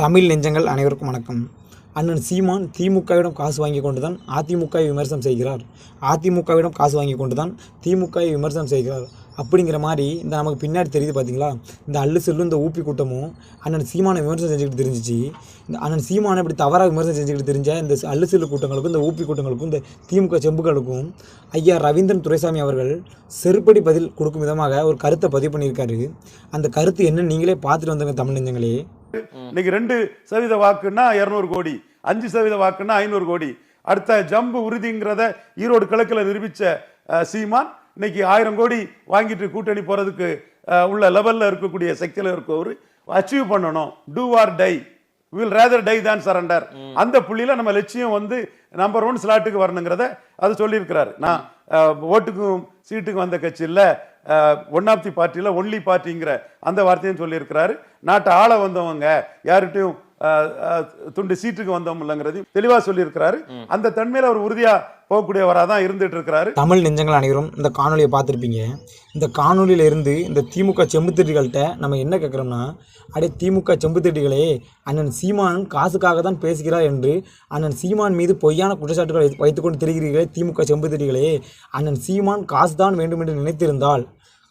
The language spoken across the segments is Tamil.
தமிழ் நெஞ்சங்கள் அனைவருக்கும் வணக்கம். அண்ணன் சீமான் திமுகவிடம் காசு வாங்கி கொண்டு தான் அதிமுகவை விமர்சனம் செய்கிறார். அதிமுகவிடம் காசு வாங்கி கொண்டு தான் திமுகவை விமர்சனம் செய்கிறார். அப்படிங்கிற மாதிரி இந்த நமக்கு பின்னாடி தெரியுது பார்த்தீங்களா. இந்த அல்லு செல்லும் இந்த ஊப்பி கூட்டமும் அண்ணன் சீமானை விமர்சனம் செஞ்சுக்கிட்டு தெரிஞ்சிச்சு. இந்த அண்ணன் சீமானை இப்படி தவறாக விமர்சனம் செஞ்சுக்கிட்டு தெரிஞ்ச இந்த அல்லு செல்லு கூட்டங்களுக்கும் இந்த ஊப்பி கூட்டங்களுக்கும் இந்த திமுக செம்புகளுக்கும் ஐயா ரவீந்திரன் துரைசாமி அவர்கள் செருப்படி பதில் கொடுக்கும் விதமாக ஒரு கருத்தை பதிவு பண்ணியிருக்காரு. அந்த கருத்து என்னன்னு நீங்களே பார்த்துட்டு வந்தாங்க தமிழ் நெஞ்சங்களே. இன்னைக்கு 2% வாக்குன்னா 200 கோடி, 5% வாக்குன்னா 500 கோடி. அடுத்த ஜம்பு உறுதிங்கிறத ஈரோடு கிழக்குல நிரூபிச்ச சீமான் இன்னைக்கு 1000 கோடி வாங்கிட்டு கூட்டணி போறதுக்கு உள்ள லெவல்ல இருக்கக்கூடிய சக்தியில இருக்கவர் அச்சீவ் பண்ணணும். Do or die, will rather die தான் சரண்டர். அந்த புள்ளியில நம்ம லட்சியம் வந்து நம்பர் 1 ஸ்லாட்டுக்கு வரணுங்கிறத அது சொல்லியிருக்கிறாரு. நான் ஓட்டுக்கும் சீட்டுக்கும் வந்த கட்சியில் ஒன் ஆஃப் தி பார்ட்டியில் ஒன்லி பார்ட்டிங்கிற அந்த வார்த்தையும் சொல்லியிருக்கிறாரு. நாட்டை ஆள வந்தவங்க யார்கிட்டையும் துண்டு சீட்டுக்கு வந்தவங்க இல்லைங்கிறதையும் தெளிவாக சொல்லியிருக்கிறாரு. அந்த தன்மையில் அவர் உறுதியா போகக்கூடியவராக தான் இருந்துட்டு இருக்கிறாரு. தமிழ் நெஞ்சங்கள் அனைவரும் இந்த காணொலியை பார்த்துருப்பீங்க. இந்த காணொலியில இருந்து இந்த திமுக செம்புத்திட்டிகள்கிட்ட நம்ம என்ன கேட்குறோம்னா, அடே திமுக செம்புத்திட்டிகளே, அண்ணன் சீமான் காசுக்காக தான் பேசுகிறார் என்று அண்ணன் சீமான் மீது பொய்யான குற்றச்சாட்டுகளை வைத்துக்கொண்டு திரிகிறீர்களே திமுக செம்புத்திட்டிகளே, அண்ணன் சீமான் காசு தான் வேண்டும் என்று நினைத்திருந்தால்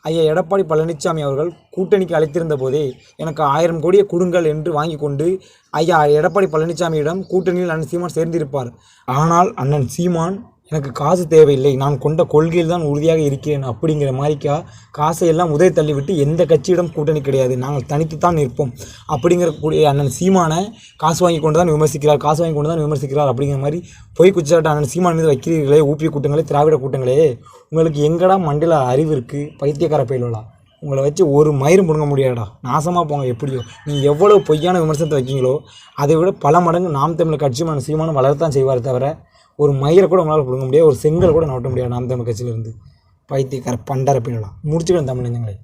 ஐயா எடப்பாடி பழனிசாமி அவர்கள் கூட்டணிக்கு அழைத்திருந்த போதே எனக்கு 1000 கோடியை கொடுங்கள் என்று வாங்கி கொண்டு ஐயா எடப்பாடி பழனிசாமியிடம் கூட்டணியில் அண்ணன் சீமான் சேர்ந்திருப்பார். ஆனால் அண்ணன் சீமான் எனக்கு காசு தேவையில்லை, நான் கொண்ட கொள்கையில் தான் உறுதியாக இருக்கிறேன் அப்படிங்கிற மாதிரிக்கா காசை எல்லாம் உதவி தள்ளிவிட்டு எந்த கட்சியிடம் கூட்டணி கிடையாது, நாங்கள் தனித்து தான் நிற்போம் அப்படிங்கிற கூடிய அண்ணன் சீமானை காசு வாங்கி கொண்டு தான் விமர்சிக்கிறார் அப்படிங்கிற மாதிரி பொய் குற்றச்சாட்டு அண்ணன் சீமான் மீது வைக்கிறீர்களே ஊப்பி கூட்டங்களே, திராவிட கூட்டங்களே, உங்களுக்கு எங்கடா மண்டியில் அறிவு இருக்குது? பைத்தியக்கார பயிலா, உங்களை வச்சு ஒரு மயிரும் பிடுங்க முடியாதா, நாசமாக போங்க. எப்படியோ நீங்கள் எவ்வளோ பொய்யான விமர்சனத்தை வைக்கீங்களோ அதை விட பல மடங்கு நாம் தமிழர் கட்சியும் சீமானும் வளர்த்தான் செய்வார் தவிர ஒரு மயிரை கூட உங்களால் பிடுங்க முடியாது, ஒரு செங்கல் கூட நோட்ட முடியாது நாம் தமிழ் கட்சியிலேருந்து. பைத்தியக்கார பண்டரை பயிலலாம் முடிச்சுக்கிறேன் தமிழ் நெஞ்சங்களே.